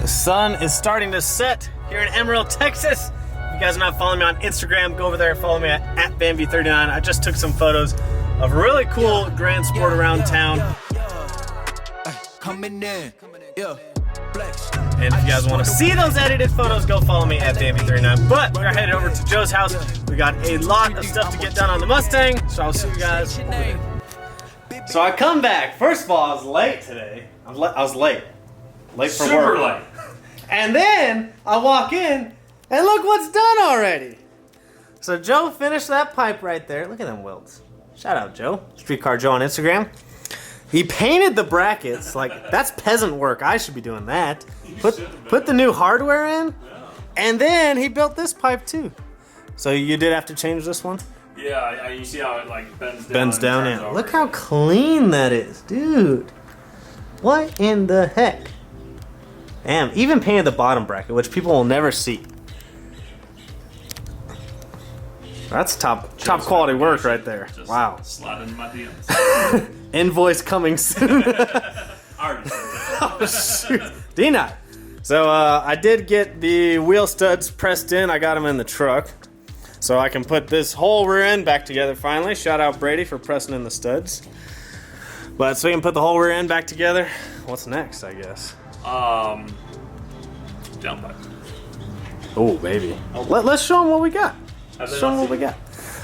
The sun is starting to set here in Amarillo, Texas. If you guys are not following me on Instagram, go over there and follow me at BAMV39. I just took some photos of really cool grand sport around town. Coming in, yeah. And if you guys want to see those edited photos, go follow me at BAMV39. But we're headed over to Joe's house. We got a lot of stuff to get done on the Mustang, so I'll see you guys over there. So I come back. First of all, I was late today. I was late. Late for work. Super late. And then I walk in, and look what's done already. So Joe finished that pipe right there. Look at them welds. Shout out Joe. Streetcar Joe on Instagram. He painted the brackets. Like, that's peasant work. I should be doing that. Put the new hardware in, and then he built this pipe too. So you did have to change this one? Yeah, you see how it like bends down. Bends down, yeah. Look how clean that is, dude. What in the heck? Damn, even painted the bottom bracket, which people will never see. That's top quality work right there. Just wow. Slide into my DMs. Invoice coming soon. Already. Oh shoot. D9. So I did get the wheel studs pressed in. I got them in the truck. So I can put this whole rear end back together finally. Shout out Brady for pressing in the studs. But so we can put the whole rear end back together. What's next, I guess? Downpipe. Oh, baby. Let's show them what we got. Show them what we got.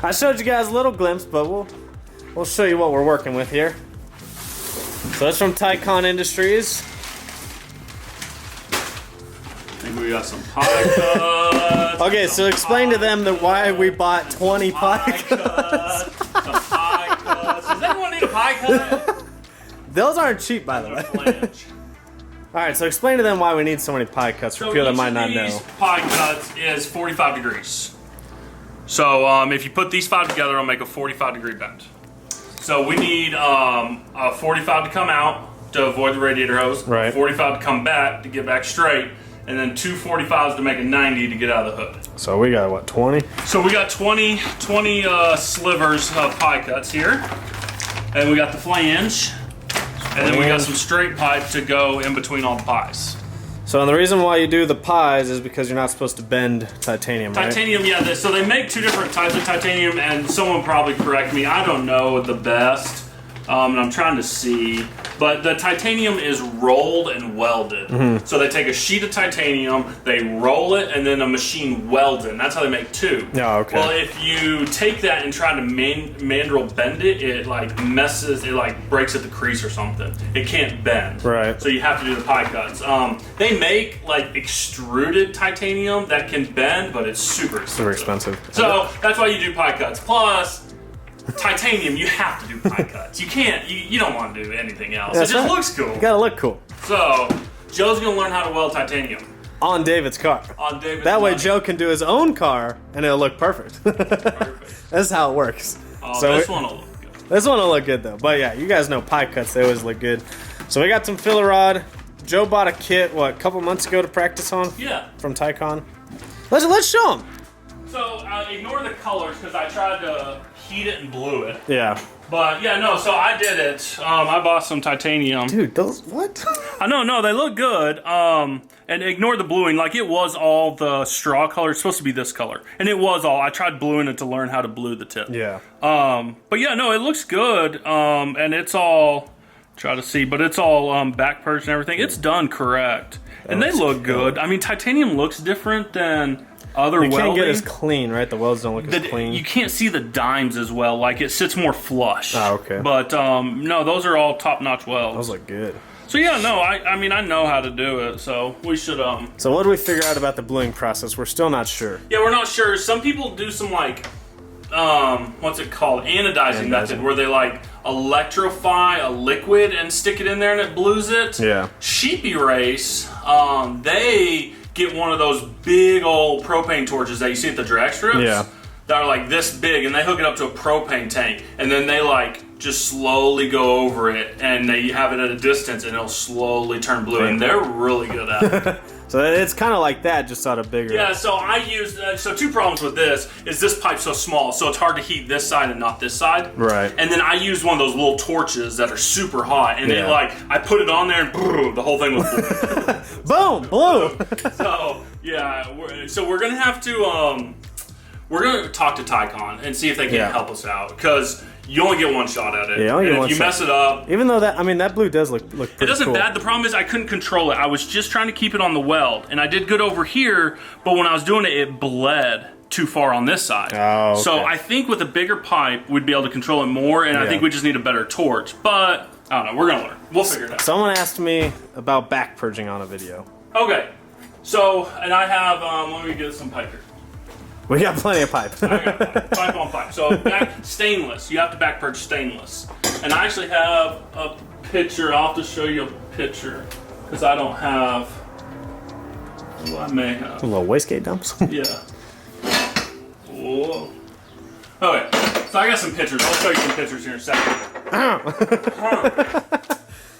I showed you guys a little glimpse, but we'll show you what we're working with here. So that's from Tycon Industries. I think we got some pie cuts. Okay, so explain to them why we bought 20 pie cuts. Some pie cuts. Does anyone need a pie cut? Those aren't cheap, by the way. Alright, so explain to them why we need so many pie cuts for people that might not know. Pie cuts is 45 degrees. So if you put these 5 together, it'll make a 45 degree bend. So we need a 45 to come out to avoid the radiator hose, right. 45 to come back to get back straight, and then 2 45s to make a 90 to get out of the hood. So we got, what, 20? So we got 20 slivers of pie cuts here. And we got the flange. And then we got some straight pipe to go in between all the pies. So the reason why you do the pies is because you're not supposed to bend titanium, right? Titanium, yeah. So they make 2 different types of titanium, and someone will probably correct me. I don't know the best, and I'm trying to see. But the titanium is rolled and welded. Mm-hmm. So they take a sheet of titanium, they roll it, and then a machine welds it. And that's how they make 2. Oh, okay. Well, if you take that and try to mandrel bend it, it like messes, it like breaks at the crease or something. It can't bend. Right. So you have to do the pie cuts. They make like extruded titanium that can bend, but it's super expensive. Super expensive. So that's why you do pie cuts. Plus, titanium, you have to do pie cuts. You can't, you don't want to do anything else. That's it just right. looks cool. You gotta look cool. So, Joe's gonna learn how to weld titanium. On David's car. On David's That way money. Joe can do his own car and it'll look perfect. Perfect. That's how it works. So this one will look good. This one will look good though. But yeah, you guys know pie cuts, they always look good. So we got some filler rod. Joe bought a kit, what, a couple months ago to practice on? Yeah. From Tycon. Let's show them. So, ignore the colors because I tried to heat it and blew it. Yeah. But yeah, no, so I did it. I bought some titanium. Dude, those, what? I know, no, they look good. And ignore the bluing. Like, it was all the straw color. It's supposed to be this color. And it was all. I tried bluing it to learn how to blue the tip. Yeah. But yeah, no, it looks good. And it's all, try to see, but it's all back purged and everything. It's done correct. And they look good. I mean, titanium looks different than other welding. You can't get as clean, right? The welds don't look as clean. You can't see the dimes as well. Like, it sits more flush. Oh, okay. But, no, those are all top-notch welds. Those look good. So, yeah, no, I mean, I know how to do it, so we should, So what do we figure out about the bluing process? We're still not sure. Yeah, we're not sure. Some people do some, like, what's it called? Anodizing method, where they, like, electrify a liquid and stick it in there and it blues it. Yeah. Sheepy Race, they get one of those big old propane torches that you see at the drag strips. Yeah. That are like this big, and they hook it up to a propane tank, and then they like just slowly go over it, and they have it at a distance, and it'll slowly turn blue, and they're really good at it. So it's kind of like that, just out of bigger. Yeah, so I used, so two problems with this is this pipe's so small, so it's hard to heat this side and not this side. Right. And then I used one of those little torches that are super hot, and it like, I put it on there and boom, the whole thing was blue. Boom, blue. So, yeah, we're going to have to, we're going to talk to Tycon and see if they can help us out, because you only get one shot at it. Yeah, and if you mess it up... Even though that, I mean, that blue does look pretty cool. It doesn't bad. The problem is I couldn't control it. I was just trying to keep it on the weld, and I did good over here, but when I was doing it, it bled too far on this side. Oh, okay. So I think with a bigger pipe, we'd be able to control it more, and I think we just need a better torch. But, I don't know. We're going to learn. We'll figure it out. Someone asked me about back purging on a video. Okay. So, and I have, let me get some pipe here. We got plenty of pipe. I got pipe on pipe. So stainless. You have to back purge stainless. And I actually have a picture. I'll have to show you a picture because I don't have. Well, I may have. A little wastegate dumps. Yeah. Whoa. Okay. So I got some pictures. I'll show you some pictures here in a second.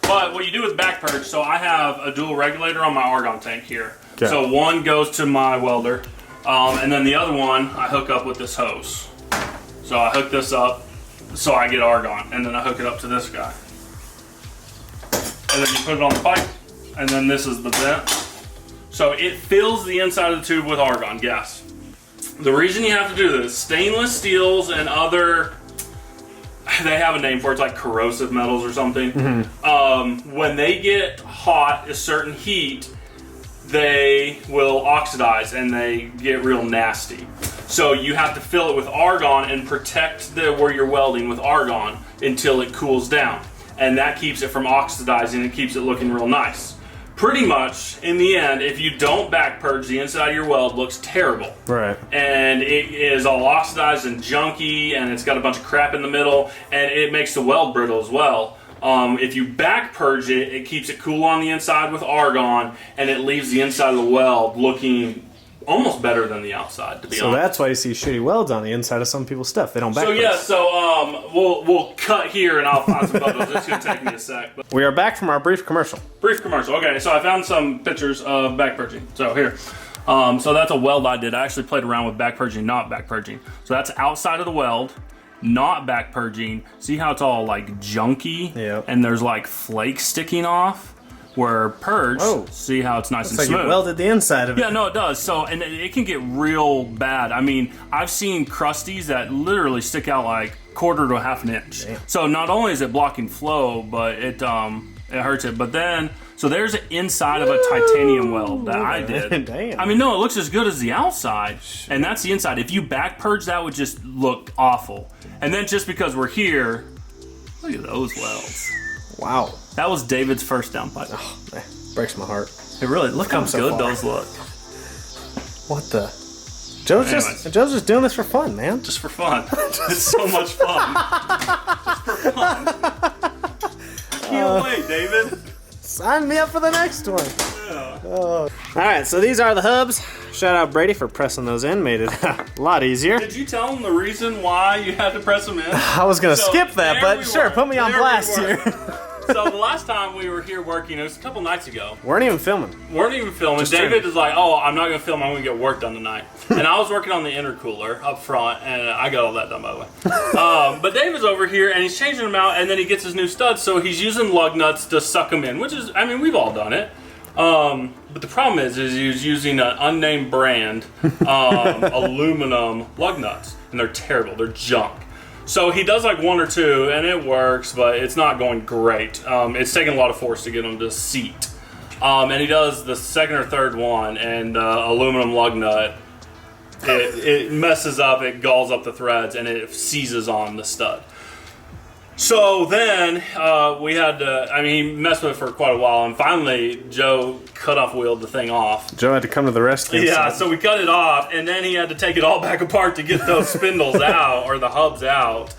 But what you do with back purge. So I have a dual regulator on my argon tank here. Okay. So one goes to my welder. And then the other one, I hook up with this hose. So I hook this up so I get argon, and then I hook it up to this guy. And then you put it on the pipe, and then this is the vent. So it fills the inside of the tube with argon gas. The reason you have to do this, stainless steels and other, they have a name for it, it's like corrosive metals or something. Mm-hmm. When they get hot, a certain heat, they will oxidize and they get real nasty. So you have to fill it with argon and protect where you're welding with argon until it cools down. And that keeps it from oxidizing and keeps it looking real nice. Pretty much, in the end, if you don't back purge, the inside of your weld looks terrible. Right. And it is all oxidized and junky, and it's got a bunch of crap in the middle, and it makes the weld brittle as well. If you back purge it, it keeps it cool on the inside with argon, and it leaves the inside of the weld looking almost better than the outside, to be honest. So that's why you see shitty welds on the inside of some people's stuff. They don't back purge. So yeah, so we'll cut here, and I'll find some photos. It's going to take me a sec. But. We are back from our brief commercial. Brief commercial. Okay, so I found some pictures of back purging. So here. So that's a weld I did. I actually played around with back purging, not back purging. So that's outside of the weld. Not back purging. See how it's all like junky? Yeah. And there's like flakes sticking off? Where purge, see how it's nice and smooth. Like you welded the inside of it. Yeah, no, it does. So, and it can get real bad. I mean, I've seen crusties that literally stick out like quarter to a half an inch. Damn. So not only is it blocking flow, but it hurts it. But then, so there's an inside of a titanium weld that I did. Damn. I mean, no, it looks as good as the outside, and that's the inside. If you back purge, that would just look awful. And then just because we're here, look at those welds. Wow. That was David's first downpipe. Oh, man, breaks my heart. It really, look how good those look. What the? Joe's just doing this for fun, man. Just for fun. It's so much fun. Just for fun. Can't wait, David. Sign me up for the next one. Yeah. All right, so these are the hubs. Shout out Brady for pressing those in. Made it a lot easier. Did you tell him the reason why you had to press them in? I was going to skip that, but sure, put me on blast here. So the last time we were here working, it was a couple nights ago. Weren't even filming. Just David is like, oh, I'm not going to film. I'm going to get work done tonight. And I was working on the intercooler up front, and I got all that done, by the way. But David's over here, and he's changing them out, and then he gets his new studs, so he's using lug nuts to suck them in, which is, I mean, we've all done it. But the problem is he's using an unnamed brand aluminum lug nuts, and they're terrible. They're junk. So he does like one or two, and it works, but it's not going great. It's taking a lot of force to get them to seat. And he does the second or third one, and aluminum lug nut, it messes up, it galls up the threads, and it seizes on the stud. So then we had to, I mean, he messed with it for quite a while, and finally Joe cut-off wheeled the thing off. Joe had to come to the rescue. Yeah, so we cut it off, and then he had to take it all back apart to get those spindles out, or the hubs out.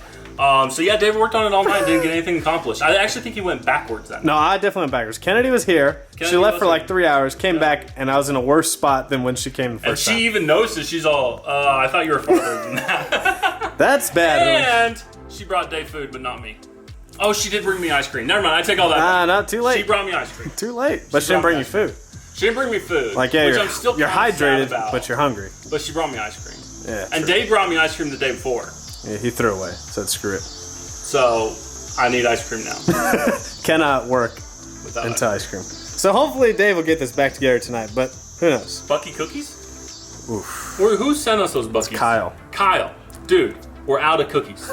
So yeah, David worked on it all night, didn't get anything accomplished. I actually think he went backwards that night. No, I definitely went backwards. Kennedy was here. She left for like 3 hours, came back, and I was in a worse spot than when she came the first time. And she even noticed, she's all, I thought you were farther than that. That's bad. And she brought Dave food, but not me. Oh, she did bring me ice cream. Never mind, I take all that Nah, back. not too late. She brought me ice cream. Too late. But she didn't bring you food. She didn't bring me food. Like, yeah, which I'm still you're kinda sad hydrated, about, but you're hungry. But she brought me ice cream. Yeah. And true. Dave brought me ice cream the day before. Yeah, he threw away. Said screw it. So I need ice cream now. Cannot work Without into ice cream. So hopefully Dave will get this back together tonight, but who knows? Bucky cookies? Oof. Who sent us those Buckies? Kyle. Kyle. Dude, we're out of cookies.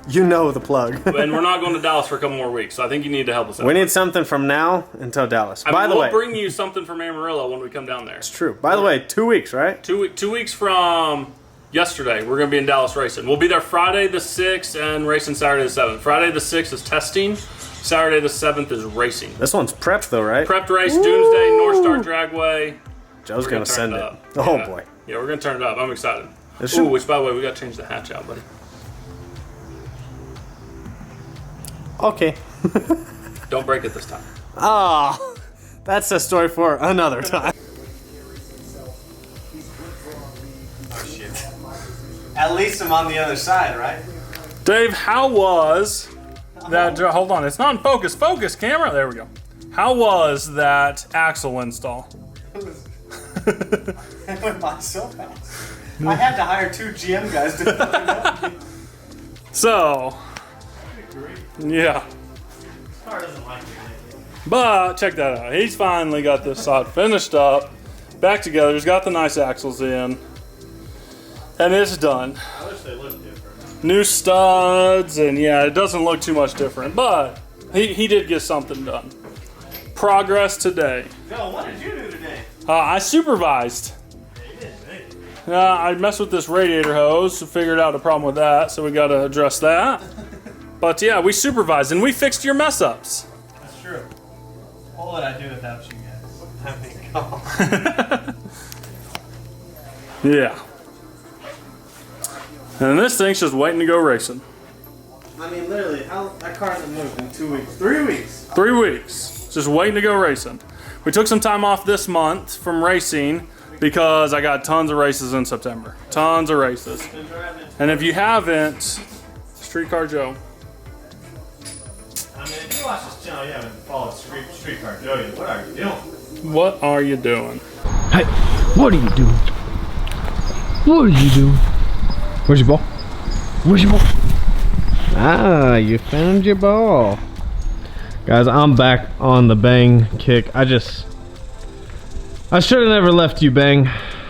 You know the plug. And we're not going to Dallas for a couple more weeks, so I think you need to help us out. We need something from now until Dallas. I By mean, the way, we'll bring you something from Amarillo when we come down there. it's true. By the way, 2 weeks, right? 2 weeks from yesterday, we're going to be in Dallas racing. We'll be there Friday the 6th and racing Saturday the 7th. Friday the 6th is testing. Saturday the 7th is racing. This one's prepped though, right? Prepped race, Doomsday, North Star Dragway. Joe's gonna send it. up. Oh Yeah. boy. Yeah, we're going to turn it up. I'm excited. This Ooh, should- which by the way, we got to change the hatch out, buddy. Okay. Don't break it this time. Oh, that's a story for another time. Oh shit. At least I'm on the other side, right? Dave, how was that? Hold on, it's not in focus. Focus, camera. There we go. How was that axle install? It went by so fast. I had to hire 2 GM guys to help me. So, yeah. Car doesn't like me. But check that out. He's finally got this side finished up, back together. He's got the nice axles in, and it's done. I wish they looked different. New studs, and yeah, it doesn't look too much different, but he did get something done. Progress today. Joe, what did you do today? I supervised. I messed with this radiator hose, figured out a problem with that, so we got to address that. But yeah, we supervised and we fixed your mess ups. That's true. What would I do without you guys? I mean, Yeah. And this thing's just waiting to go racing. I mean, literally, that car hasn't moved in 2 weeks. 3 weeks. 3 weeks. Just waiting to go racing. We took some time off this month from racing because I got tons of races in September. Tons of races. And if you haven't, Streetcar Joe. I mean, if you watch this channel, you haven't followed Streetcar Joe yet. What are you doing? What are you doing? Hey, what are you doing? What are you doing? Where's your ball? Where's your ball? Ah, you found your ball. Guys, I'm back on the Bang kick. I should have never left you, Bang.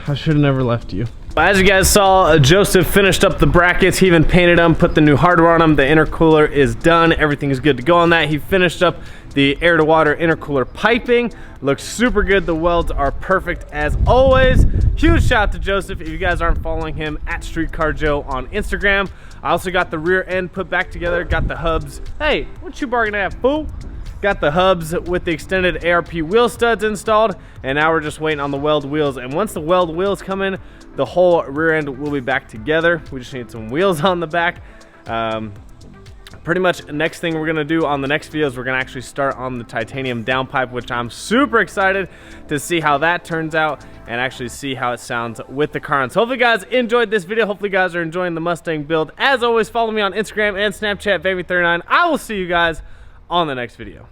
I should have never left you. As you guys saw, Joseph finished up the brackets. He even painted them, put the new hardware on them. The intercooler is done. Everything is good to go on that. He finished up the air-to-water intercooler piping. Looks super good. The welds are perfect as always. Huge shout out to Joseph. If you guys aren't following him, at Streetcar Joe on Instagram. I also got the rear end put back together. Got the hubs. Hey, what you bargaining at, fool? Got the hubs with the extended ARP wheel studs installed, and now we're just waiting on the weld wheels. And once the weld wheels come in, the whole rear end will be back together. We just need some wheels on the back. Pretty much next thing we're gonna do on the next video is we're gonna actually start on the titanium downpipe, which I'm super excited to see how that turns out and actually see how it sounds with the car. So hopefully you guys enjoyed this video. Hopefully you guys are enjoying the Mustang build. As always, follow me on Instagram and Snapchat, Baby39. I will see you guys on the next video.